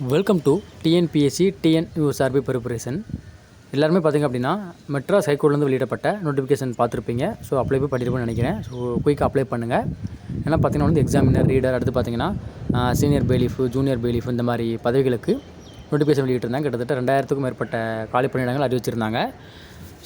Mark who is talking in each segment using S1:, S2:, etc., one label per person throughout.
S1: Welcome to TNPSC TNUSRB preparation. எல்லாருமே பார்த்திங்க அப்படின்னா மெட்ராஸ் ஹைகோர்ட்லேருந்து வெளியிடப்பட்ட நோட்டிஃபிகேஷன் பார்த்துருப்பீங்க. ஸோ அப்ளை போய் பண்ணியிருப்பேன்னு நினைக்கிறேன். ஸோ குயிக்காக அப்ளை பண்ணுங்கள். ஏன்னா பார்த்திங்கன்னா வந்து எக்ஸாமினர், ரீடர், அடுத்து பார்த்திங்கன்னா சீனியர் பெய்லீஃப், ஜூனியர் பெய்லீஃப் இந்த மாதிரி பதவிகளுக்கு நோட்டிஃபிகேஷன் வெளியிட்டிருந்தாங்க. கிட்டத்தட்ட 2000க்கும் மேற்பட்ட காலி பணியிடங்கள் அறிவிச்சிருந்தாங்க.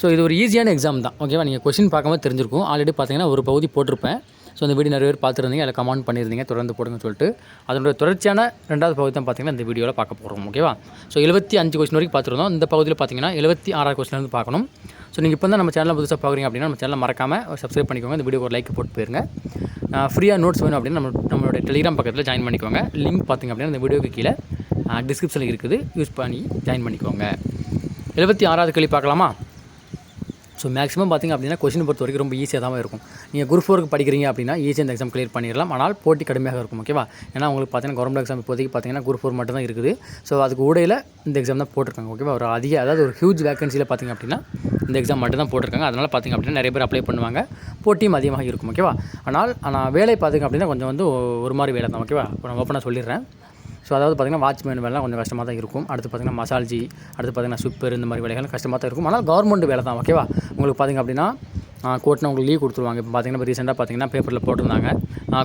S1: ஸோ இது ஒரு ஈஸியான எக்ஸாம் தான். ஓகேவா? நீங்கள் கொஸ்டின் பார்க்கும்போது தெரிஞ்சிருக்கும். ஆல்ரெடி பார்த்திங்கன்னா ஒரு பகுதி போட்டிருப்பேன். ஸோ அந்த வீடியோ நிறைய பேர் பார்த்துருந்தீங்க, அதில் கமெண்ட் பண்ணியிருந்தீங்க தொடர்ந்து போடுங்கன்னு சொல்லிட்டு. அதனுடைய தொடர்ச்சியான 2வது பகுதி தான் பார்த்திங்கன்னா இந்த வீடியோவில் பார்க்க போகிறோம். ஓகேவா? ஸோ 75 கொஸ்டின் வரைக்கும் பார்த்துருந்தோம். இந்த பகுதியில் பார்த்திங்கன்னா 76 கொஸ்டின்லேருந்து பார்க்கணும். ஸோ நீங்கள் இப்போ தான் நம்ம சேனலில் புதுசாக பார்க்குறீங்க அப்படின்னா நம்ம சேனலை மறக்காமல் சப்ஸ்கிரைப் பண்ணிக்கோங்க. இந்த வீடியோ ஒரு லைக் போட்டு போயிருங்க. ஃப்ரீயாக நோட்ஸ் வேணும் அப்படின்னா நம்மளுடைய டெலிகிராம் பக்கத்தில் ஜாயின் பண்ணிக்கோங்க. லிங்க் பார்த்திங்க அப்படின்னா இந்த வீடியோக்கு கீழே டிஸ்கிரிப்ஷனில் இருக்குது, யூஸ் பண்ணி ஜாயின் பண்ணிக்கோங்க. 76வது கேள்வி பார்க்கலாமா? ஸோ மேக்ஸிமம் பார்த்திங்க அப்படின்னா கொஸ்டின் பொறுத்த வரைக்கும் ரொம்ப ஈஸியாக தான் இருக்கும். நீங்கள் குரூப் 4க்கு படிக்கிறீங்க அப்படின்னா ஈஸியாக இந்த எக்ஸாம் கிளியர் பண்ணிடலாம். ஆனால் போட்டி கடுமையாக இருக்கும். ஓகேவா? ஏன்னா உங்களுக்கு பார்த்தீங்கன்னா கவர்மெண்ட் எக்ஸாம் இப்போதைக்கு பார்த்தீங்கன்னா குரூப் 4 மட்டும் தான் இருக்குது. ஸோ அதுக்கு ஊடையில் இந்த எக்ஸாம் தான் போட்டிருக்காங்க. ஓகேவா? அதாவது ஒரு ஹியூஜ் வேகன்சியில் பார்த்திங்க அப்படின்னா இந்த எக்ஸாம் மட்டும் தான் போட்டிருக்காங்க. அதனால் பார்த்திங்க அப்படின்னா நிறைய பேர் அப்ளை பண்ணுவாங்க. போட்டியும் அதிகமாக இருக்கும். ஓகேவா? ஆனால் வேலை பார்த்திங்க அப்படின்னா கொஞ்சம் வந்து ஒரு மாதிரி வேலை தான். ஓகேவா? இப்போ நான் ஓப்பனாக சொல்லிடுறேன். ஸோ அதாவது பார்த்திங்கன்னா வாட்ச்மேன் வேலைலாம் கொஞ்சம் கஷ்டமாக தான் இருக்கும். அடுத்து பார்த்திங்கன்னா மசால்ஜி, அடுத்து பார்த்திங்கன்னா ஸ்விப்பர், இந்த மாதிரி வேலைகள் கஷ்டமாக தான் இருக்கும். ஆனால் கவர்மெண்ட் வேலை தான். ஓகேவா? உங்களுக்கு பார்த்திங்க அப்படின்னா கோர்ட்னா உங்களுக்கு லீவ் கொடுத்துருவாங்க. இப்போ பார்த்திங்கன்னா இப்போ ரீசெண்டாக பார்த்திங்கன்னா பேப்பரில் போட்டிருந்தாங்க.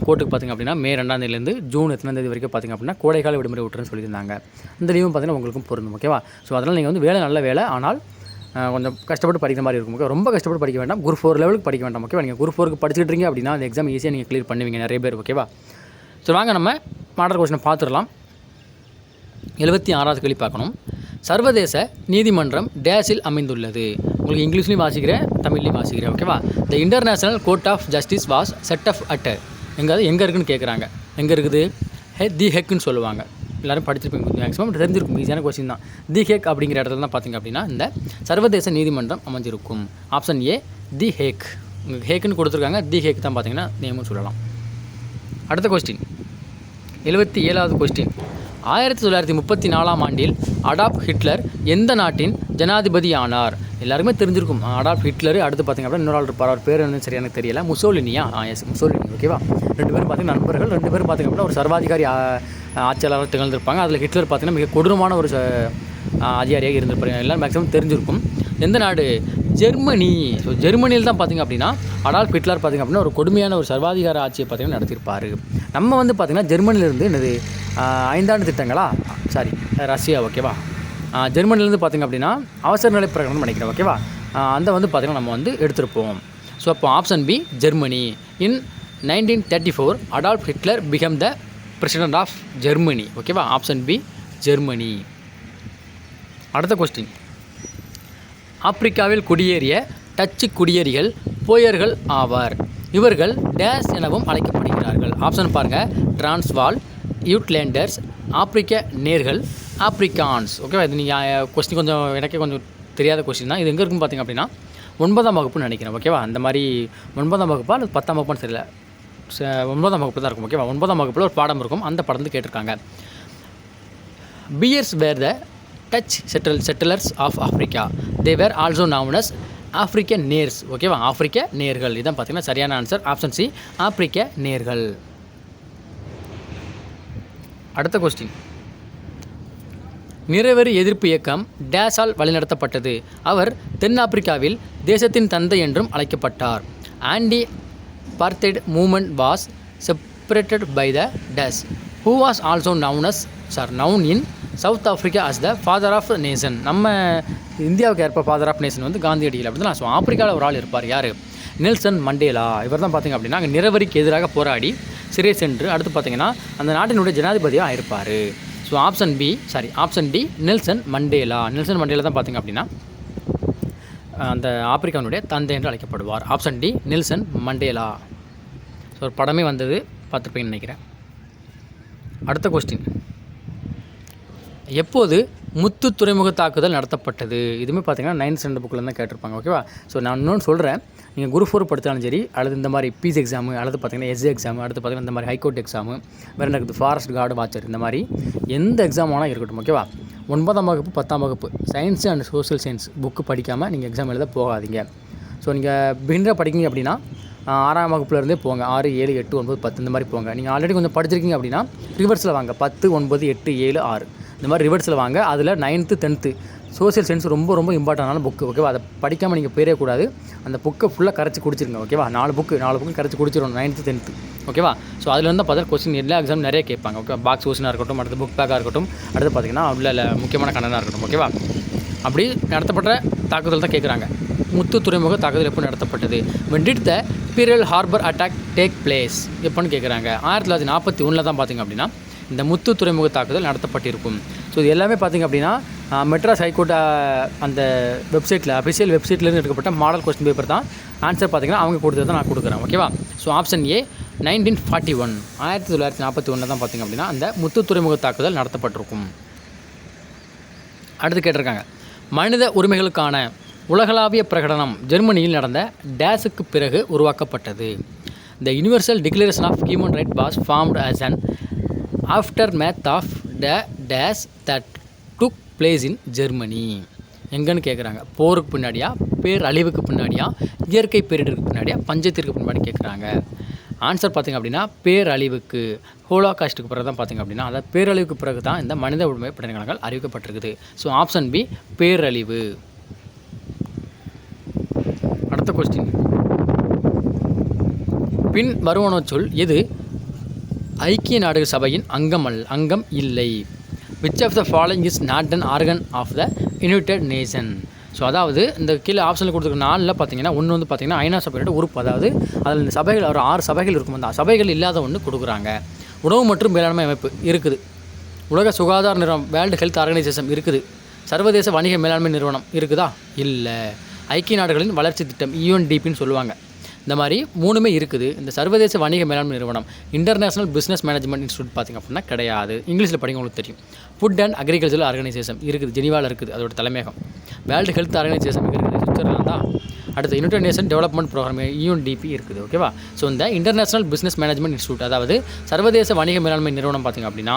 S1: கோர்ட்டுக்கு பார்த்திங்க அப்படின்னா மே 2ஆம் தேதியிலேருந்து ஜூன் எத்தனாம் தேதி வரைக்கும் பார்த்திங்க அப்படின்னா கோடைக்கால விடுமுறை விட்டுருன்னு சொல்லியிருந்தாங்க. இந்த லீவும் பார்த்திங்கன்னா உங்களுக்கும் பொருந்தும். ஓகேவா? ஸோ அதனால் நீங்கள் வந்து வேலை நல்ல வேலை, ஆனால் கொஞ்சம் கஷ்டப்பட்டு படிக்கிற மாதிரி இருக்கும். ஓகே? ரொம்ப கஷ்டப்பட்டு படிக்க வேண்டாம். குரூப் 4 லெவலுக்கு படிக்க வேண்டாம். ஓகேவா? நீங்கள் குரூப் 4க்கு படிச்சுக்கிட்டீங்க அப்படின்னா அந்த எக்ஸாம் ஈஸியாக நீங்கள் கிளியர் பண்ணுவீங்க நிறைய பேர். ஓகேவா? ஸோ வாங்க நம்ம மாடல் கொஸ்டினை பார்த்துடலாம். 76வது கேள்வி பார்க்கணும். சர்வதேச நீதிமன்றம் டேஸில் அமைந்துள்ளது. உங்களுக்கு இங்கிலீஷ்லையும் வாசிக்கிறேன், தமிழ்லையும் வாசிக்கிறேன். ஓகேவா? The International Court of Justice was set of at எங்கே இருக்குன்னு கேட்குறாங்க. எங்கே இருக்குது? தி ஹெக்குன்னு சொல்லுவாங்க. எல்லோரும் படிச்சிருப்பீங்க, மேக்ஸிமம் தெரிஞ்சிருக்கும். ஈஸியான கொஸ்டின் தான். தி ஹேக் அப்படிங்கிற இடத்துல தான் பார்த்திங்க அப்படின்னா இந்த சர்வதேச நீதிமன்றம் அமைஞ்சிருக்கும். Option A the hack. உங்களுக்கு ஹேக்குன்னு கொடுத்துருக்காங்க. தி ஹேக் தான் பார்த்திங்கன்னா நேமும் சொல்லலாம். அடுத்த கொஸ்டின் 77வது கொஸ்டின். 1934ஆம் ஆண்டில் அடால்ஃப் ஹிட்லர் எந்த நாட்டின் ஜனாதிபதி ஆனார்? எல்லாருமே தெரிஞ்சிருக்கும் அடால்ஃப் ஹிட்லர். அடுத்து பார்த்திங்க அப்படின்னா இன்னொரு ஆள் இருப்பார். அவர் பேர் என்ன சரியான தெரியல. முசோலினியா? Yes, Mussolini. ஓகேவா? 2 பேரும் பார்த்திங்கன்னா நண்பர்கள். 2 பேரும் பார்த்திங்க அப்படின்னா ஒரு சர்வாதிகாரி ஆட்சியாளர் திகழ்ந்திருப்பாங்க. அதில் ஹிட்லர் பார்த்திங்கன்னா மிக கொடூரமான ஒரு அதிகாரியாக இருந்திருப்பாங்க. எல்லாம் மேக்ஸிமம் தெரிஞ்சிருக்கும். எந்த நாடு? ஜெர்மனி. ஸோ ஜெர்மனியில் தான் பார்த்திங்க அப்படின்னா அடால்ஃப் ஹிட்லர் பார்த்திங்க அப்படின்னா ஒரு கொடுமையான ஒரு சர்வாதிகார ஆட்சியை பார்த்திங்கன்னா நடத்தியிருப்பார். நம்ம வந்து பார்த்திங்கன்னா ஜெர்மனியிலேருந்து என்னது 5 ஆண்டு திட்டங்களா? Sorry, Russia. ஓகேவா? ஜெர்மனிலேருந்து பார்த்திங்க அப்படின்னா அவசர நிலை பிரகடனம் நினைக்கிறேன். ஓகேவா? அந்த வந்து பார்த்திங்கன்னா நம்ம வந்து எடுத்திருப்போம். ஸோ அப்போ option B Germany. In 1934 Adolf Hitler become the president of Germany. ஓகேவா? Option B Germany. அடுத்த கொஸ்டின். ஆப்பிரிக்காவில் குடியேறிய டச்சு குடியேறிகள் போயர்கள் ஆவார். இவர்கள் டேஸ் எனவும் அழைக்கப்படுகிறார்கள். ஆப்ஷன் பாருங்கள். டிரான்ஸ்வால், யூட்லேண்டர்ஸ், ஆப்பிரிக்க நேர்கள், ஆப்ரிக்கான்ஸ். ஓகேவா? இது நீங்கள் கொஸ்டின் கொஞ்சம் எனக்கே கொஞ்சம் தெரியாத கொஸ்டின் தான். இது எங்கே இருக்குன்னு பார்த்திங்க அப்படின்னா 9ஆம் வகுப்புன்னு நினைக்கிறேன். ஓகேவா? அந்த மாதிரி 9ஆம் வகுப்பா அல்லது 10ஆம் வகுப்புன்னு தெரியல. 9ஆம் வகுப்பு தான் இருக்கும். ஓகேவா? 9ஆம் வகுப்பில் ஒரு பாடம் இருக்கும். அந்த படத்தில் கேட்டிருக்காங்க. Boers were the Dutch settlers of Africa. They were also known as Afrikaners. ஓகேவா? ஆஃப்ரிக்க நேர்கள். இதான் பார்த்திங்கன்னா சரியான ஆன்சர். ஆப்ஷன் சி ஆப்பிரிக்க நேர்கள். அடுத்த கொஸ்டின். நிறவெறி எதிர்ப்பு இயக்கம் டேஸால் வழிநடத்தப்பட்டது. அவர் தென்னாப்பிரிக்காவில் தேசத்தின் தந்தை என்றும் அழைக்கப்பட்டார். Anti apartheid movement was separated by the dash who was also known in South Africa as the father of nation. நம்ம இந்தியாவுக்கு ஏற்ப ஃபாதர் ஆஃப் நேஷன் வந்து காந்தியடிகள் அப்படி தான். ஸோ ஆப்பிரிக்காவில் ஒரு ஆள் இருப்பார். யார்? Nelson Mandela. இவர் தான் பார்த்திங்க அப்படின்னா அங்கே நிறவரிக்கு எதிராக போராடி சிறை சென்று அடுத்து பார்த்திங்கன்னா அந்த நாட்டினுடைய ஜனாதிபதியாக ஆயிருப்பார். So option D Nelson Mandela. Nelson Mandela தான் பார்த்திங்க அப்படின்னா அந்த ஆப்பிரிக்காவினுடைய தந்தை என்று அழைக்கப்படுவார். Option D Nelson Mandela. So ஒரு படமே வந்தது, பார்த்துருப்பீங்கன்னு நினைக்கிறேன். அடுத்த கொஸ்டின். எப்போது முத்து துறைமுக தாக்குதல் நடத்தப்பட்டது? இதுவுமே பார்த்திங்கன்னா 9th ஸ்டாண்டர்ட் புக்கில் தான் கேட்டிருப்பாங்க. ஓகேவா? ஸோ நான் இன்னொன்று சொல்கிறேன். நீங்கள் குரூப் 4 படித்தாலும் சரி, அல்லது இந்த மாதிரி பிசி எக்ஸாமு, அல்லது பார்த்திங்கன்னா எஸ்ஏ எக்ஸாமு, அடுத்து பார்த்திங்கன்னா இந்த மாதிரி ஹைகோர்ட் எக்ஸாமு, வேறு எனக்கு ஃபாரஸ்ட் கார்டு வாட்சர், இந்த மாதிரி எந்த எக்ஸாம் ஆனால் இருக்கட்டும். ஓகேவா? 9ஆம் வகுப்பு 10ஆம் வகுப்பு science and social science book படிக்காமல் நீங்கள் எக்ஸாம் எழுத போகாதீங்க. ஸோ நீங்கள் பிகினராக படிக்கிங்க அப்படின்னா 6ஆம் வகுப்புலேருந்தே போங்க. 6, 7, 8, 9, 10 இந்த மாதிரி போங்க. நீங்கள் ஆல்ரெடி கொஞ்சம் படிச்சிருக்கீங்க அப்படின்னா ரிவர்ஸில் வாங்க. 10, 9, 8, 7, 6 இந்த மாதிரி ரிவர்ஸில் வாங்க. அதில் 9th 10th சோசியல் சயின்ஸ் ரொம்ப ரொம்ப இம்பார்ட்டண்டான புக்கு, ஓகேவா? அதை படிக்காமல் நீங்கள் போயிடக்கூடாது. அந்த புக்கை ஃபுல்லாக கரைச்சி குடிச்சிருங்க, ஓகேவா? 4 புக்கு கரைச்சி குடிச்சிடணும் 9th 10th, ஓகேவா? ஸோ அதுலேருந்து பார்த்தா கொஸ்டின் எல்லா எக்ஸாம் நிறைய கேட்பாங்க, ஓகே? பாக்ஸ் கொஸ்டினாக இருக்கட்டும், அடுத்து புக் பேக்காக இருக்கட்டும், அடுத்து பார்த்திங்கன்னா உள்ள முக்கியமான கண்டனாக இருக்கட்டும், ஓகேவா? அப்படி நடத்தப்பட்ட தாக்குதல் தான் கேட்குறாங்க. முத்து துறைமுக தாக்குதல் எப்போ நடத்தப்பட்டது? when did the Pearl Harbor attack take place எப்போன்னு கேட்குறாங்க. 1941 தான் பார்த்திங்க அப்படின்னா இந்த முத்து துறைமுக தாக்குதல் நடத்தப்பட்டிருக்கும். ஸோ இது எல்லாமே பார்த்திங்க அப்படின்னா மெட்ராஸ் ஹைகோர்ட் அந்த வெப்சைட்டில் அஃபிஷியல் வெப்சைட்லேருந்து எடுக்கப்பட்ட மாடல் கொஸ்டின் பேப்பர் தான். ஆன்சர் பார்த்திங்கன்னா அவங்க கொடுத்தது தான் நான் கொடுக்குறேன், ஓகேவா? ஸோ ஆப்ஷன் ஏ 1941 1941 தான் பார்த்திங்க அப்படின்னா அந்த முத்து துறைமுக தாக்குதல் நடத்தப்பட்டிருக்கும். அடுத்து கேட்டிருக்காங்க, மனித உரிமைகளுக்கான உலகளாவிய பிரகடனம் ஜெர்மனியில் நடந்த டேஸுக்கு பிறகு உருவாக்கப்பட்டது. The universal declaration of human right was formed as an aftermath of the dash that took place in Germany. எங்கன்னு கேட்குறாங்க. போருக்கு பின்னாடியா, பேரழிவுக்கு பின்னாடியா, இயற்கை பேரிடருக்கு பின்னாடியா, பஞ்சத்திற்கு பின்னாடி கேட்குறாங்க. ஆன்சர் பார்த்திங்க அப்படின்னா பேரழிவுக்கு, ஹோலோகாஸ்ட்டுக்கு பிறகு தான் பார்த்திங்க அப்படின்னா, அதாவது பேரழிவுக்கு பிறகு தான் இந்த மனித உரிமை பிரகடனங்கள் அறிவிக்கப்பட்டிருக்குது. ஸோ ஆப்ஷன் பி பேரழிவு. அடுத்த கொஸ்டின், பின் வருவன சொல் எது ஐக்கிய நாடுகள் சபையின் அங்கம் இல்லை? Which of the following is not an organ of the United Nation? So அதாவது இந்த கீழே ஆப்ஷனில் கொடுத்துருக்க 4 பார்த்திங்கன்னா ஒன்று வந்து பார்த்திங்கன்னா ஐநா சபையோட உறுப்பு, அதாவது அதில் இந்த சபைகள் ஒரு 6 சபைகள் இருக்கும். அந்த சபைகள் இல்லாத ஒன்று கொடுக்குறாங்க. உணவு மற்றும் மேலாண்மை அமைப்பு இருக்குது, உலக சுகாதார நிறுவனம் வேர்ல்டு ஹெல்த் ஆர்கனைசேஷன் இருக்குது, சர்வதேச வணிக மேலாண்மை நிறுவனம் இருக்குதா? இல்லை. ஐக்கிய நாடுகளின் வளர்ச்சி திட்டம் UNDPன்னு சொல்லுவாங்க. இந்த மாதிரி 3மே இருக்குது. இந்த சர்வதேச வணிக மேலாண்மை நிறுவனம் இன்டர்நேஷனல் பிஸ்னஸ் மேனேஜ்மெண்ட் இன்ஸ்டியூட் பார்த்திங்க அப்படின்னா கிடையாது. இங்கிலீஷில் படிங்க, உங்களுக்கு தெரியும். ஃபுட் அண்ட் அக்ரிகல்ச்சரல் ஆர்கனைசேஷன் இருக்குது, ஜெனீவாவில் இருக்குது, அதோட தலைமையகம். வேர்ல்டு ஹெல்த் ஆர்கனைசேஷன் இருக்குது, சுவிட்சர்லாந்து தான். அடுத்து United Nation Development Programme UNDP இருக்குது, ஓகேவா? ஸோ இந்த இன்டர்நேஷனல் பிஸ்னஸ் மேனேஜ்மெண்ட் இன்ஸ்டியூட், அதாவது சர்வதேச வணிக மேலாண்மை நிறுவனம் பார்த்திங்க அப்படின்னா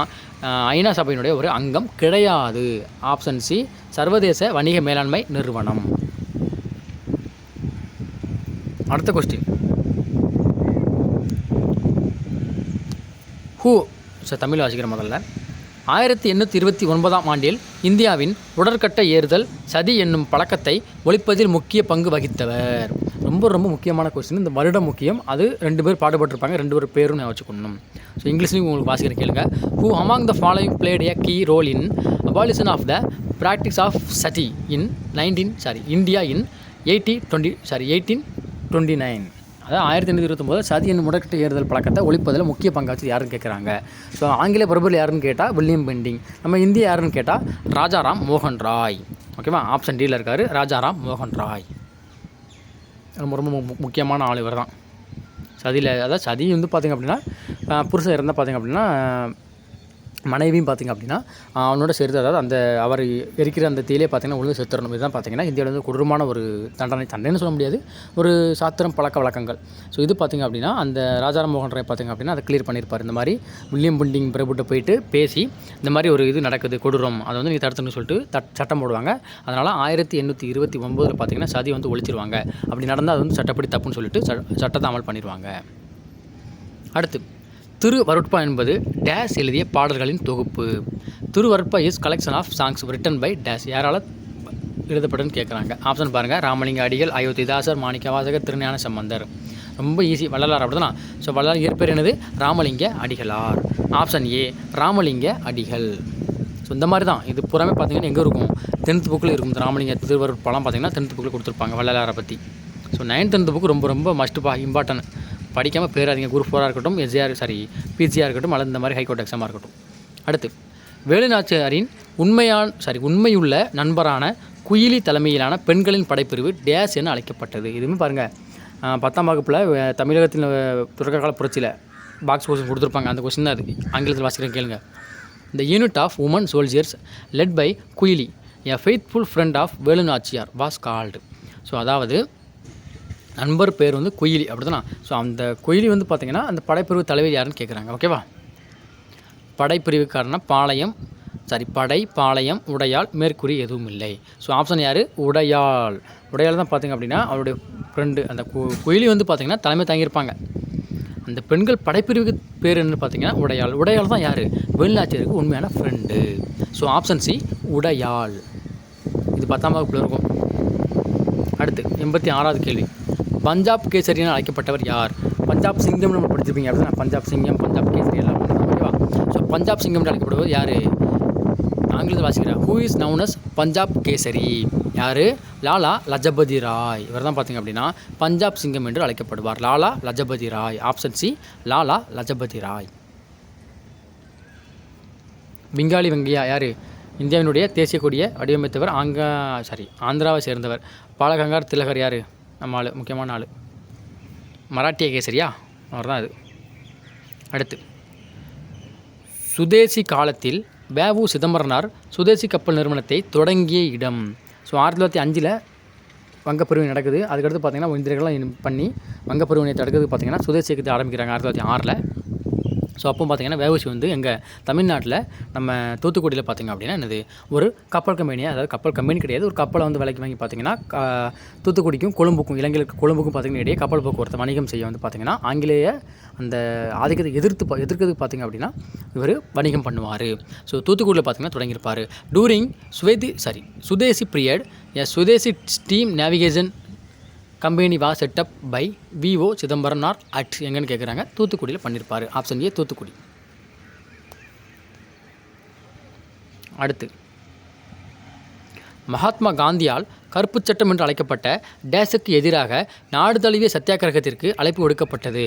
S1: ஐநா சபையினுடைய ஒரு அங்கம் கிடையாது. ஆப்ஷன் சி சர்வதேச வணிக மேலாண்மை நிறுவனம். அடுத்த கொஸ்டின், தமிழ் வாசிக்கிற முதல்ல. 1829 ஆண்டில் இந்தியாவின் உடற்கட்ட ஏறுதல் சதி என்னும் பழக்கத்தை ஒழிப்பதில் முக்கிய பங்கு வகித்தவர். ரொம்ப ரொம்ப முக்கியமான கொஸ்டின். இந்த வருடம் முக்கியம், அது 2 பேர் பாடுபட்டிருப்பாங்க, 2 பேர் பேரும் நான் வச்சுக்கணும். ஸோ இங்கிலீஷ்லையும் உங்களுக்கு வாசிக்கிற கேளுங்க. Who among the following played a key role in abolition of the practice of sati in India in 1829. அதாவது 1829 சதி என்னும் உடற்கட்ட ஏறுதல் பழக்கத்தை ஒழிப்பதில் முக்கிய பங்காச்சு யாருன்னு கேட்குறாங்க. ஸோ ஆங்கில பிரபுகள் யாருன்னு கேட்டால் வில்லியம் பெண்டிங். நம்ம இந்தியா யாருன்னு கேட்டால் ராஜாராம் மோகன் ராய், ஓகேவா? ஆப்ஷன் டியில் இருக்கார் ராஜாராம் மோகன் ராய். ரொம்ப ரொம்ப முக்கியமான ஆள் இவர் தான். சதியில், அதாவது சதி வந்து பார்த்திங்க அப்படின்னா புருஷன் இருந்தால் பார்த்திங்க அப்படின்னா மனைவியும் பார்த்திங்க அப்படின்னா அவனோட சேர்த்து, அதாவது அந்த அவர் எரிக்கிற அந்த தீயிலே பார்த்திங்கன்னா உழுந்து செத்துறணும். இதுதான் பார்த்திங்கன்னா இந்தியாவில் வந்து கொடூரமான ஒரு தண்டனைன்னு சொல்ல முடியாது, ஒரு சாத்திரம் பழக்க வழக்கங்கள். ஸோ இது பார்த்திங்க அப்படின்னா அந்த ராஜாராம் மோகன் ராய் பார்த்திங்க அப்படின்னா அதை கிளியர் பண்ணியிருப்பார். இந்த மாதிரி வில்லியம் பெண்டிங் பிரபுட்ட போயிட்டு பேசி இந்த மாதிரி ஒரு இது நடக்குது கொடூரம், அதை வந்து நீ தடுத்துன்னு சொல்லிட்டு சட்டம் போடுவாங்க. அதனால் 1829 பார்த்திங்கன்னா சதி வந்து ஒழிச்சிருவாங்க. அப்படி நடந்தால் அது வந்து சட்டப்படி தப்புன்னு சொல்லிட்டு சட்டத்தை அமல் பண்ணிடுவாங்க. அடுத்து, திருவருட்பா என்பது டேஸ் எழுதிய பாடல்களின் தொகுப்பு. Thiruvarutpa is collection of songs written by dash. யாரால் எழுதப்பட்டதுன்னு கேட்குறாங்க. ஆப்ஷன் பாருங்கள், ராமலிங்க அடிகள், அயோத்திதாசர், மாணிக்கவாசகர், திருஞான சம்பந்தர். ரொம்ப ஈஸி. வள்ளலார் அப்படி தானே. ஸோ வள்ளலார் இயற்பேர் என்னது? ராமலிங்க அடிகளார். ஆப்ஷன் ஏ ராமலிங்க அடிகள். ஸோ இந்த மாதிரி தான் இது பூராமே பார்த்திங்கன்னா எங்கே இருக்கும்? 10th புக்கில் இருக்கும். இந்த ராமலிங்க திருவருட்பாலாம் பார்த்திங்கன்னா 10th புக்கில் கொடுத்துருப்பாங்க வள்ளலாரை பற்றி. ஸோ 9th 10th புக்கு ரொம்ப ரொம்ப மஸ்ட்டுப்பா, இம்பார்ட்டன்ட். படிக்காமல் பேராதிங்க. குரூப் 4 இருக்கட்டும், பிஜியாக இருக்கட்டும், அல்லது இந்த மாதிரி ஹைகோர்ட் எக்ஸாமாக இருக்கட்டும். அடுத்து, வேலுநாச்சியாரின் உண்மையுள்ள நண்பரான குயிலி தலைமையிலான பெண்களின் படைப்பிரிவு டேஸ் என அழைக்கப்பட்டது. இதுவுமே பாருங்கள் 10ஆம் வகுப்பில் தமிழகத்தில் தொடக்ககால புரட்சியில் பாக்ஸ் கொஸ்டின் கொடுத்துருப்பாங்க. அந்த கொஸ்டின் தான் அது. ஆங்கிலத்தில் வாசிக்கிறேன் கேளுங்க. The unit of women soldiers led by Kuyili a faithful friend of Velunachiyar was called. So அதாவது நண்பர் பேர் வந்து குயிலி, அப்படி தானே. ஸோ அந்த குயிலி வந்து பார்த்திங்கன்னா அந்த படைப்பிரிவு தலைவர் யாருன்னு கேட்குறாங்க, ஓகேவா? படைப்பிரிவுக்காரனா படை, பாளையம், உடையாள், மேற்கூறி எதுவும் இல்லை. ஸோ ஆப்ஷன் யார்? உடையாள். உடையாள் தான் பார்த்திங்க அப்படின்னா அவருடைய ஃப்ரெண்டு. அந்த குயிலி வந்து பார்த்திங்கன்னா தலைமை தாங்கியிருப்பாங்க. அந்த பெண்கள் படைப்பிரிவுக்கு பேர் என்ன பார்த்தீங்கன்னா உடையாள். உடையாள் தான் யார்? வேலுநாச்சியாருக்கு உண்மையான ஃப்ரெண்டு. ஸோ ஆப்ஷன் சி உடையாள். இது 10ஆம் வகுப்பில் இருக்கும். அடுத்து 86வது கேள்வி. பஞ்சாப் கேசரி என அழைக்கப்பட்டவர் யார்? பஞ்சாப் சிங்கம் நம்ம படிச்சிருப்பீங்க அப்படின்னா, பஞ்சாப் சிங்கம், பஞ்சாப் கேசரி எல்லாம் ஓகேவா? ஸோ பஞ்சாப் சிங்கம் என்று அழைக்கப்படுவது யார்? ஆங்கிலத்தில் வாசிக்கிறேன். Who is known as Punjab Kesari? யார்? லாலா லஜபதி ராய். இவர் தான் பார்த்திங்க அப்படின்னா பஞ்சாப் சிங்கம் என்று அழைக்கப்படுவார். லாலா லஜபதி ராய். Option C Lala Lajpat Rai. பெங்காலி வெங்கையா யார்? இந்தியாவினுடைய தேசிய கொடியை வடிவமைத்தவர். ஆந்திராவை சேர்ந்தவர். பாலகங்கார் திலகர் யார்? நம்ம ஆள், முக்கியமான ஆள். மராட்டிய கேசரியா? அவர் தான் அது. அடுத்து சுதேசி காலத்தில் வ.உ. சிதம்பரனார் சுதேசி கப்பல் நிறுவனத்தை தொடங்கிய இடம். ஸோ 1905 வங்கப்பிரிவினை நடக்குது. அதுக்கடுத்து பார்த்திங்கன்னா இந்தியர்கள்லாம் பண்ணி வங்கப்பிரிவினை தடுக்கிறதுக்கு பார்த்திங்கன்னா சுதேசி இயக்கத்தை ஆரம்பிக்கிறாங்க 1906. ஸோ அப்போ பார்த்திங்கன்னா வ.உ.சி வந்து எங்கள் தமிழ்நாட்டில் நம்ம தூத்துக்குடியில் பார்த்திங்க அப்படின்னா என்னது ஒரு கப்பல் கம்பெனியாக, அதாவது கப்பல் கம்பெனி கிடையாது, ஒரு கப்பலை வந்து விலைக்கு வாங்கி பார்த்திங்கன்னா தூத்துக்குடிக்கும் கொழும்புக்கும், இலங்கைக்கு கொழும்புக்கும் பார்த்திங்கன்னா இடையே கப்பல் போக்குவரத்து வணிகம் செய்ய வந்து பார்த்திங்கன்னா ஆங்கிலேய அந்த ஆதிக்கத்தை எதிர்க்கிறதுக்கு பார்த்திங்க அப்படின்னா இவர் வணிகம் பண்ணுவார். ஸோ தூத்துக்குடியில் பார்த்திங்கன்னா தொடங்கியிருப்பார். டூரிங் சுதேசி பீரியட் சுதேசி ஸ்டீம் நேவிகேஷன் கம்பெனி வா செட்டப் பை வி.ஓ. சிதம்பரனார் அட் எங்கன்னு கேட்குறாங்க. தூத்துக்குடியில் பண்ணியிருப்பார். Option A Thoothukudi. அடுத்து மகாத்மா காந்தியால் கருப்பு சட்டம் என்று அழைக்கப்பட்ட டேஸுக்கு எதிராக நாடு தழுவிய சத்தியாகிரகத்திற்கு அழைப்பு விடுக்கப்பட்டது.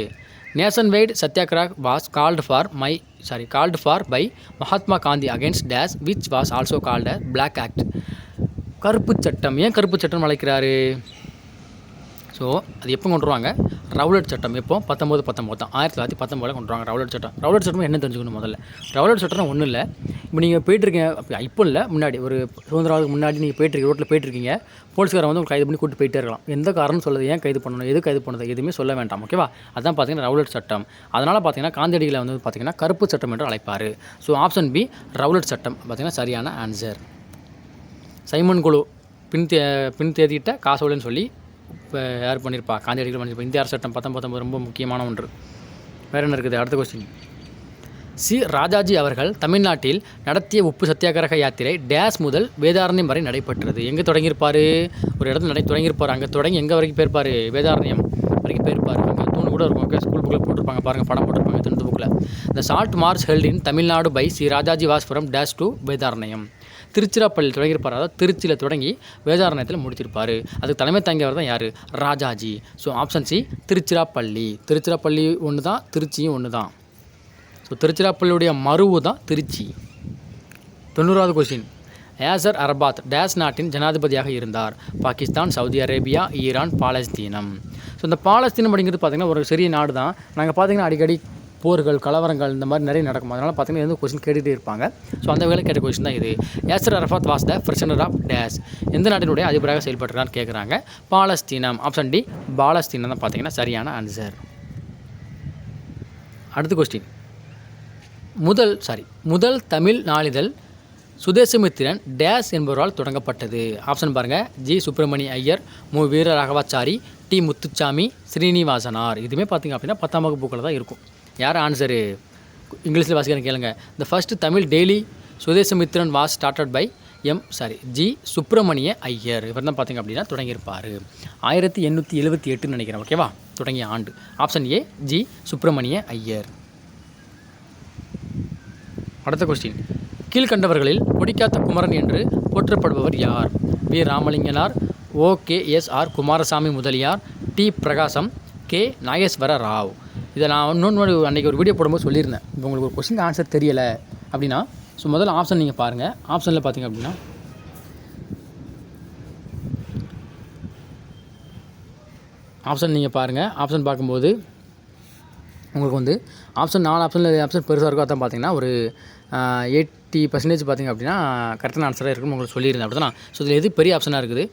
S1: Nationwide satyagraha was called for by Mahatma Gandhi against dash which was also called black act. கருப்பு சட்டம். ஏன் கருப்பு சட்டம் அழைக்கிறாரு? ஸோ அது எப்போ கொண்டு வருவாங்க? ரவுலட் சட்டம். எப்போ? 1919 தான். 1919 கொண்டு வருவாங்க ரவுலட் சட்டம். ரவுலட் சட்டம் என்ன தெரிஞ்சுக்கணும் முதல்ல? ரவுலட் சட்டம் ஒன்றும் இல்லை. இப்போ நீங்கள் போயிட்டுருக்கீங்க, இப்போ இல்லை, முன்னாடி ஒரு சுதந்திரம் முன்னாடி நீங்கள் போயிட்டுருக்கீங்க, ரோட்டில் போயிட்டுருக்கீங்க, போலீஸ்காரன் வந்து கைது பண்ணி கூட்டு போயிட்டே இருக்கலாம். எந்த காரணம் சொல்லுது? ஏன் கைது பண்ணணும், எது கைது பண்ணது, எதுவுமே சொல்ல வேண்டாம். ஓகேவா? அதான் பார்த்தீங்கன்னா ரவுலட் சட்டம். அதனால் பார்த்தீங்கன்னா காந்தியடிகளை வந்து பார்த்தீங்கன்னா கருப்பு சட்டம் என்று அழைப்பார். ஸோ ஆப்ஷன் பி ரவுலட் சட்டம் பார்த்தீங்கன்னா சரியான ஆன்சர். சைமன் குழு பின் தேதியிட்ட காசோலைன்னு சொல்லி இப்போ யார் பண்ணியிருப்பா? காந்தியடிகள் பண்ணியிருப்பா. இந்திய அரசு சட்டம் 1919 ரொம்ப முக்கியமான ஒன்று. வேறு என்ன இருக்குது? அடுத்த கொஸ்டின். சி ராஜாஜி அவர்கள் தமிழ்நாட்டில் நடத்திய உப்பு சத்தியாகிரக யாத்திரை டேஸ் முதல் வேதாரண்யம் வரை நடைபெற்றது. எங்கே தொடங்கியிருப்பார்? ஒரு இடத்துல தொடங்கியிருப்பார். அங்கே தொடங்கி எங்கே வரைக்கும் போயிருப்பார்? வேதாரண்யம் வரைக்கும் போயிருப்பார். அங்கே தூண் கூட இருக்கும். ஓகே, ஸ்கூல் புக்கில் போட்டிருப்பாங்க பாருங்கள், படம் போட்டிருப்பாங்க 10th புக்கில். The salt march held in Tamil Nadu by C Rajaji was from dash to Vedaranyam. Tiruchirappalli தொடங்கியிருப்பார். அதாவது திருச்சியில் தொடங்கி வேதாரண்யத்தில் முடிச்சிருப்பார். அதுக்கு தலைமை தாங்கியவர் தான் யார்? Rajaji. So option C Tiruchirappalli. Tiruchirappalli ஒன்று தான், திருச்சியும் ஒன்று தான். ஸோ திருச்சிராப்பள்ளியுடைய மருவு தான் திருச்சி. 90வது கொஸ்டின். யாசர் அரபாத் டேஸ் நாட்டின் ஜனாதிபதியாக இருந்தார். பாகிஸ்தான், சவுதி அரேபியா, ஈரான், பாலஸ்தீனம். ஸோ இந்த பாலஸ்தீனம் அப்படிங்கிறது பார்த்திங்கன்னா ஒரு சிறிய நாடு தான். நாங்கள் பார்த்திங்கன்னா அடிக்கடி போர்கள், கலவரங்கள் இந்த மாதிரி நிறைய நடக்கும். அதனால் பார்த்திங்கன்னா எந்த கொஸ்டின் கேட்டுகிட்டே இருப்பாங்க. ஸோ அந்த வேலை கேட்ட கொஸ்டின் தான் இது. Yasser Arafat was the president of dash. எந்த நாட்டினுடைய அதிபராக செயல்பட்டுறான்னு கேட்குறாங்க. பாலஸ்தீனம். ஆப்ஷன் டி பாலஸ்தீனம் தான் பார்த்திங்கன்னா சரியான ஆன்சர். அடுத்த கொஸ்டின். முதல் தமிழ் நாளிதழ் சுதேசமித்திரன் டேஸ் என்பவரால் தொடங்கப்பட்டது. ஆப்ஷன் பாருங்கள். ஜி சுப்பிரமணிய ஐயர், மு வீர ராகவாச்சாரி, டி முத்துச்சாமி, ஸ்ரீனிவாசனார். இதுவுமே பார்த்திங்க அப்படின்னா 10ஆம் வகுப்பு புக்கில் தான் இருக்கும். யார் ஆன்சரு? இங்கிலீஷில் வாசிக்கிறேன் கேளுங்க. The first Tamil daily Swadesamitran was started by G Subramania Iyer. இவர் தான் பார்த்திங்க அப்படின்னா தொடங்கியிருப்பார். 1878 நினைக்கிறேன். ஓகேவா? தொடங்கிய ஆண்டு. Option A G Subramania Iyer. அடுத்த கொஸ்டின். கீழ்கண்டவர்களில் கொடிக்காத்த குமரன் என்று போற்றப்படுபவர் யார்? V Ramalinganar, OKSR. Kumaraswamy Mudaliar, T Prakasam, K Nageswara Rao. இதை நான் இன்னொன்று அன்றைக்கி ஒரு வீடியோ போடும்போது சொல்லியிருந்தேன். இப்போ உங்களுக்கு ஒரு கொஸ்டின் ஆன்சர் தெரியலை அப்படின்னா ஸோ முதல்ல ஆப்ஷன் நீங்கள் பாருங்கள். ஆப்ஷனில் பார்த்திங்க அப்படின்னா ஆப்ஷன் நீங்கள் பாருங்கள். ஆப்ஷன் பார்க்கும்போது உங்களுக்கு வந்து ஆப்ஷன் 4 ஆப்ஷன் பெருசாக இருக்கும். அதான் பார்த்தீங்கன்னா ஒரு 80% பார்த்திங்க அப்படின்னா கரெக்டான ஆன்சராக இருக்குன்னு உங்களுக்கு சொல்லியிருந்தேன். அப்படி தான். ஸோ இதில் எது பெரிய ஆப்ஷனாக இருக்குது?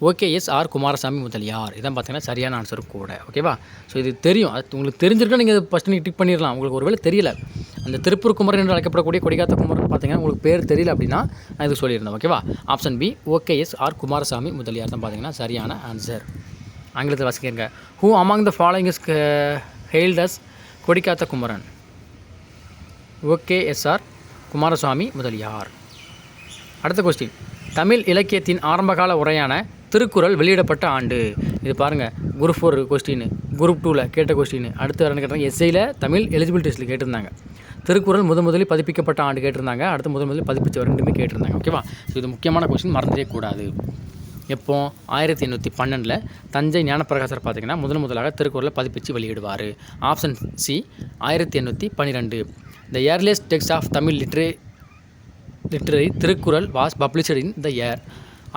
S1: ஓ.கே.எஸ்.ஆர். குமாரசாமி முதலியார். இதான் பார்த்தீங்கன்னா சரியான ஆன்சர் கூட. ஓகேவா? ஸோ இது தெரியும். அது உங்களுக்கு தெரிஞ்சிருக்கா, நீங்கள் ஃபஸ்ட்டு நீங்கள் டிக் பண்ணிடலாம். உங்களுக்கு ஒருவேளை தெரியல, அந்த திருப்பூர் குமரன் என்று அழைக்கப்படக்கூடிய கொடிக்காத்த குமரன் பார்த்தீங்கன்னா உங்களுக்கு பேர் தெரியல அப்படின்னா நான் இது சொல்லியிருந்தேன். ஓகேவா? Option B OKSR. Kumaraswamy Mudaliar தான் பார்த்தீங்கன்னா சரியான ஆன்சர். ஆங்கிலத்தில் வாசிக்கிறங்க. Who among the following is hailed as Kodikatha Kumaran, OKSR Kumaraswamy Mudaliar. அடுத்த கொஸ்டின், தமிழ் இலக்கியத்தின் ஆரம்பகால உரையான திருக்குறள் வெளியிடப்பட்ட ஆண்டு. இது பாருங்கள், குரூப் 4 கொஸ்டின், குரூப் 2ல் கேட்ட கொஸ்டின். அடுத்து என்ன கேட்டாங்க, எஸ்ஐயில் தமிழ் எலிஜிபிலிட்டி டெஸ்ட்டில் கேட்டிருந்தாங்க. திருக்குறள் முதலில் பதிப்பிக்கப்பட்ட ஆண்டு கேட்டிருந்தாங்க. அடுத்து முதலில் பதிப்பிச்ச ரெண்டுமே கேட்டிருந்தாங்க. ஓகேவா? ஸோ இது முக்கியமான கொஸ்டின், மறந்துடவே கூடாது. எப்போ 1812 தஞ்சை ஞானப்பிரகாசர் பார்த்திங்கன்னா முதலாக திருக்குறளை பதிப்பிச்சு வெளியிடுவார். Option C 1812. The earliest text of Tamil literary Thirukkural was published in the year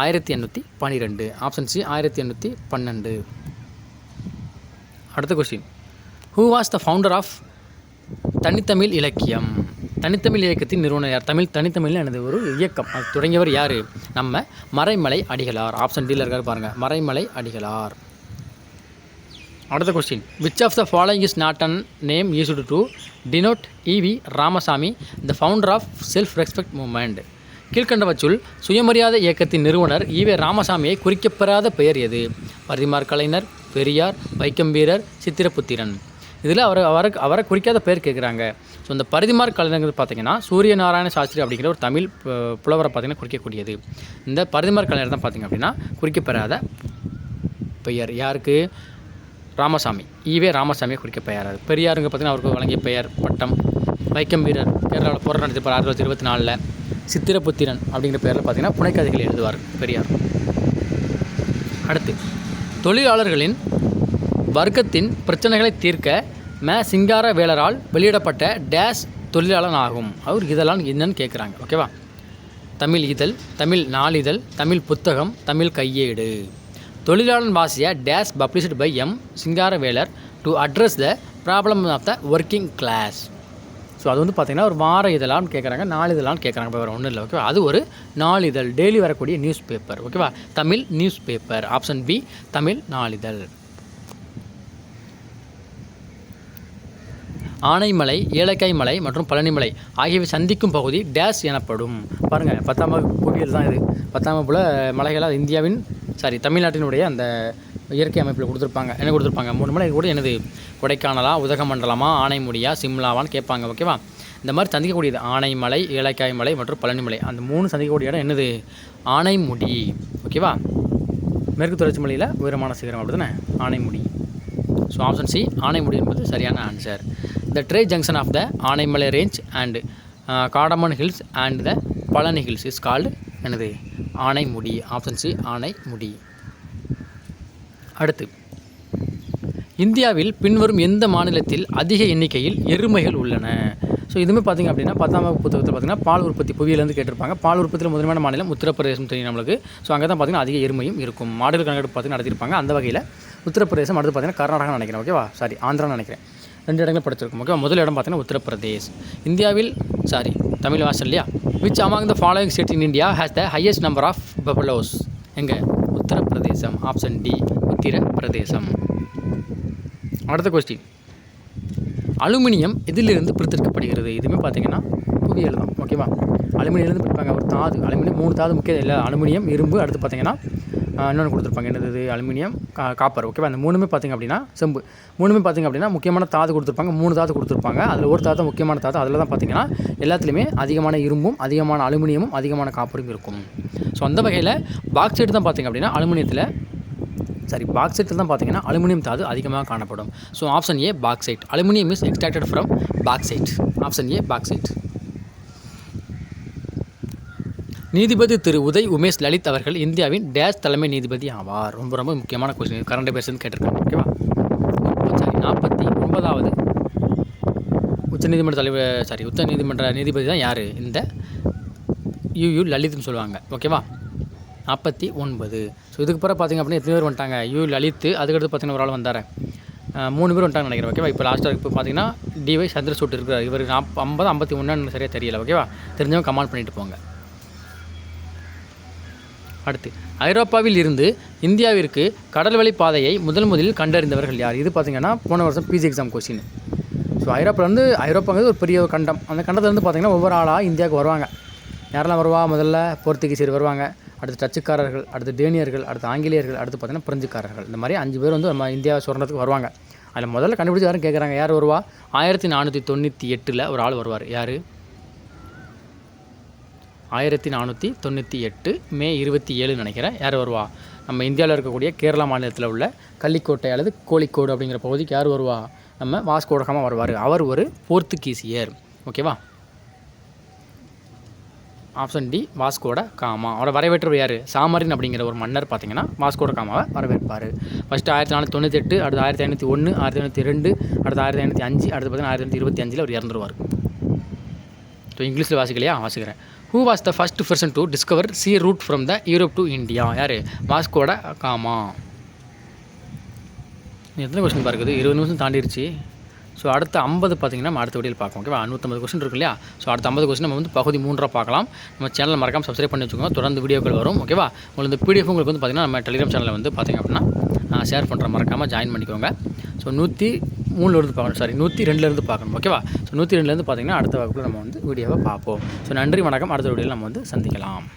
S1: 1812. Option C 1812. அடுத்த question, who was the founder of Thanithamizh Ilakkiyam? தனித்தமிழ் இயக்கத்தின் நிறுவனர் யார்? தனித்தமிழ் எனது ஒரு இயக்கம், அது தொடங்கியவர் யார்? நம்ம மறைமலை அடிகளார். ஆப்ஷன் டியில் இருக்கார் பாருங்கள், மறைமலை அடிகளார். அடுத்த question, which of the following is not an name used to denote E.V. Ramasamy the founder of self respect movement? கீழ்கண்டவற்றுள் சுயமரியாதை இயக்கத்தின் நிறுவனர் E.V. ராமசாமியை குறிக்கப்பெறாத பெயர் எது? பரிதிமார் கலைஞர், பெரியார், வைக்கம் வீரர், சித்திரபுத்திரன். இதில் அவரை குறிக்காத பேர் கேட்குறாங்க. ஸோ இந்த பரிதிமார் கலைஞர் பார்த்திங்கன்னா சூரிய நாராயண சாஸ்திரி அப்படிங்கிற ஒரு தமிழ் புலவரை பார்த்திங்கன்னா குறிக்கக்கூடியது. இந்த பரிதிமார் கலைஞர் தான் பார்த்திங்க அப்படின்னா குறிக்கப்பெறாத பெயர். யாருக்கு? ராமசாமி, E.V. ராமசாமியை குறிக்க பெயராது. பெரியாருங்க பார்த்திங்கன்னா அவருக்கு வழங்கிய பெயர் பட்டம். வைக்கம் வீரர் கேரளாவில் போராட்டம் நடத்திப்பார் 1924. சித்திரபுத்திரன் அப்படிங்கிற பேரில் பார்த்திங்கன்னா புனைக்கதைகள் எழுதுவார் பெரியார். அடுத்து, தொழிலாளர்களின் வர்க்கத்தின் பிரச்சனைகளை தீர்க்க சிங்காரவேலரால் வெளியிடப்பட்ட டேஸ் தொழிலாளன் ஆகும். அவர் இதெல்லாம் என்னன்னு கேட்குறாங்க. ஓகேவா? தமிழ் இதழ், தமிழ் நாளிதழ், தமிழ் புத்தகம், தமிழ் கையேடு. Thozhilalan was a dash published by Singaravelar to address the problem of the working class. So அது வந்து பார்த்திங்கன்னா ஒரு வார இதழான்னு கேட்குறாங்க, நாளிதழான்னு கேட்குறாங்க. இப்போ வேறு ஒன்றும் இல்லை. ஓகேவா? அது ஒரு நாளிதழ், டெய்லி வரக்கூடிய நியூஸ் பேப்பர். ஓகேவா? Tamil news paper. Option B Tamil நாளிதழ். ஆனைமலை, ஏலக்காய் மலை மற்றும் பழனிமலை ஆகியவை சந்திக்கும் பகுதி டேஸ் எனப்படும். பாருங்கள், 10ஆம் வகுப்பு புவியியல் தான் இது. 10ஆம் வகுப்பில் மலைகளாக இந்தியாவின் தமிழ்நாட்டினுடைய அந்த இயற்கை அமைப்பில் கொடுத்துருப்பாங்க. என்ன கொடுத்துருப்பாங்க? 3 மலை கூட என்னது? கொடைக்கானலா, உதகமண்டலமா, ஆனைமுடியா, சிம்லாவான்னு கேட்பாங்க. ஓகேவா? இந்த மாதிரி சந்திக்கக்கூடியது ஆனைமலை, ஏலக்காய் மலை மற்றும் பழனிமலை. அந்த 3 சந்திக்கக்கூடிய இடம் என்னது? ஆனைமுடி. ஓகேவா? மேற்கு தொடர்ச்சி மலையில் உயரமான சிகரம் அப்படி தானே Anamudi. So option C Anamudi என்பது சரியான answer. The tri junction of the Anamalai range and Cardamom hills and the Palani hills is called என்னது? ஆனைமுடி. Option C Anamudi. அடுத்து, இந்தியாவில் பின்வரும் எந்த மாநிலத்தில் அதிக எண்ணிக்கையில் எருமைகள் உள்ளன? ஸோ இதுவுமே பார்த்திங்க அப்படின்னா 10ஆம் வகுப்பு புத்தகத்தில் பார்த்திங்கன்னா பால் உற்பத்தி புவியிலேருந்து கேட்டிருப்பாங்க. பால் உற்பத்தியில் முதன்மையான மாநிலம் உத்தரப்பிரதேசம் தெரியும் நம்மளுக்கு. ஸோ அங்கே தான் பார்த்திங்கன்னா அதிக எருமையும் இருக்கும். மாடுகள் கணக்கெடுப்பு பார்த்திங்கன்னா நடத்தியிருப்பாங்க. அந்த வகையில் உத்தரப்பிரதேசம், அடுத்து பார்த்திங்கன்னா கர்நாடகா நினைக்கிறேன். ஓகேவா? ஆந்திரான்னு நினைக்கிறேன். 2 இடங்கள் படிச்சிருக்கும். ஓகேவா? முதல் இடம் பார்த்திங்கன்னா உத்தரப்பிரதேஷ். இந்தியாவில் Tamil Australia. Which among the following state in India has the highest number of buffaloes? எங்கே? உத்தரப்பிரதேசம். ஆப்ஷன் டி உத்தரப்பிரதேசம். அடுத்த கொஸ்டின், அலுமினியம் எதிலிருந்து பிரித்தெடுக்கப்படுகிறது? இதுவுமே பார்த்திங்கன்னா புவியியல் தான். ஓகேவா? அலுமினியிலேருந்து பிடிப்பாங்க. ஒரு தாது, அலுமினியம் 3 தாது முக்கியம் இல்லை. அலுமினியம், இரும்பு, அடுத்து பார்த்திங்கன்னா இன்னொன்று கொடுத்துருப்பாங்க. என்னது? Aluminium, copper. ஓகேவா? அந்த 3மே பார்த்திங்க அப்படின்னா செம்பு. 3மே பார்த்திங்க அப்படின்னா முக்கியமான தாது கொடுத்துருப்பாங்க. 3 தாது கொடுத்துருப்பாங்க. அதில் ஒரு தாது முக்கியமான தாது. அதில் தான் பார்த்திங்கன்னா எல்லாத்துலேயுமே அதிகமான இரும்பும், அதிகமான அலுமினியமும், அதிகமான காப்பரும் இருக்கும். ஸோ அந்த வகையில் பாக்சைட் தான் பார்த்திங்க அப்படின்னா பாக்சைட்டில் தான் பார்த்திங்கன்னா அலுமினியம் தாது அதிகமாக காணப்படும். So option A bauxite. Aluminium is extracted from bauxite. Option A bauxite. நீதிபதி திரு உதய் உமேஷ் லலித் அவர்கள் இந்தியாவின் டேஷ் தலைமை நீதிபதி ஆவார். ரொம்ப ரொம்ப முக்கியமான கொஸ்டின். கரண்ட் அஃபேர்ஸ் கேட்டிருக்காங்க. ஓகேவா? 49வது உச்சநீதிமன்ற நீதிபதி தான் யார்? இந்த யூ லலித்னு சொல்லுவாங்க. ஓகேவா? 49. ஸோ இதுக்கு பிறகு பார்த்திங்க அப்படின்னா எத்தனை பேர் வந்துட்டாங்க? யூ லலித், அதுக்கடுத்து பார்த்திங்கன்னா ஒரு ஆள் வந்தார். 3 பேர் வந்துட்டாங்கன்னு நினைக்கிறேன். ஓகேவா? இப்போ லாஸ்ட்டாக இப்போ பார்த்திங்கன்னா டிவை சந்திரசூட் இருக்கிறார். இவர் 50, 51 சரியாக தெரியல. ஓகேவா? தெரிஞ்சவங்க கமெண்ட் பண்ணிட்டு போங்க. அடுத்து, ஐரோப்பாவில் இருந்து இந்தியாவிற்கு கடல்வழி பாதையை முதலில் கண்டறிந்தவர்கள் யார்? இது பார்த்திங்கன்னா போன வருஷம் பிஜி எக்ஸாம் கொஸ்டின். ஸோ ஐரோப்பாங்கிறது ஒரு பெரிய கண்டம். அந்த கண்டத்துலேருந்து பார்த்திங்கன்னா ஒவ்வொரு ஆளாக இந்தியாவுக்கு வருவாங்க. யாரெல்லாம் வருவா? முதல்ல போர்த்துகீசியர் வருவாங்க, அடுத்து டச்சுக்காரர்கள், அடுத்து டேனியர்கள், அடுத்து ஆங்கிலேயர்கள், அடுத்து பார்த்திங்கன்னா பிரெஞ்சுக்காரர்கள். இந்த மாதிரி 5 பேர் வந்து நம்ம இந்தியாவை சுரண்டத்துக்கு வருவாங்க. அதில் முதல்ல கண்டுபிடிச்சி யாரும் கேட்குறாங்க, யார் வருவா? 1498 ஒரு ஆள் வருவார். யார்? 1498 மே 27 நினைக்கிறேன். யார் வருவா? நம்ம இந்தியாவில் இருக்கக்கூடிய கேரளா மாநிலத்தில் உள்ள கள்ளிக்கோட்டை அல்லது கோழிக்கோடு அப்படிங்கிற பகுதிக்கு யார் வருவா? நம்ம வாஸ்கோ ட காமா வருவார். அவர் ஒரு போர்த்துகீசியர். ஓகேவா? ஆப்ஷன் டி வாஸ்கோ ட காமா. அவரை வரவேற்றவர் யார்? சாமரின் அப்படிங்கிற ஒரு மன்னர் பார்த்தீங்கன்னா வாஸ்கோ ட காமாவை வரவேற்பார். ஃபஸ்ட்டு 1498, அடுத்து 1501, 1502, அடுத்து 1505, அடுத்து பார்த்தீங்கன்னா 1525 அவர் இறந்துருவார். ஸோ இங்கிலீஷில் வாசிக்கலையா? வாசிக்கிறேன். Who was the first person to discover sea route from the Europe to India? யார்? வாஸ்கோ ட காமா. எத்தனை கொஸ்டின் பார்க்குது? 20 நிமிஷம் தாண்டிடுச்சு. ஸோ அடுத்த 50 பார்த்திங்கன்னா நம்ம அடுத்த வீடியோவில் பார்க்கலாம். ஓகேவா? 150 கொஸ்டின் இருக்கு இல்லையா? ஸோ அடுத்த 50 கொஸ்டின் நம்ம வந்து பகுதி 3 பார்க்கலாம். நம்ம சேனலில் மறக்காமல் சப்ஸ்கிரைப் பண்ணி வச்சுக்கோங்க. தொடர்ந்து வீடியோக்கள் வரும். ஓகேவா? உங்களுக்கு இந்த பிடிஎஃப் உங்களுக்கு வந்து பார்த்திங்கன்னா நம்ம டெலிகிராம் சேனலில் வந்து பார்த்திங்க அப்படின்னா ஷேர் பண்ணுற மறக்காமல் ஜாயின் பண்ணிக்கோங்க. ஸோ 103 பார்க்கணும், சாரி 102 பார்க்கணும். ஓகேவா? ஸோ 102 பார்த்திங்கன்னா அடுத்த வகுப்பில் நம்ம வந்து வீடியோவை பார்ப்போம். ஸோ நன்றி, வணக்கம். அடுத்த வீடியோவில் நம்ம வந்து சந்திக்கலாம்.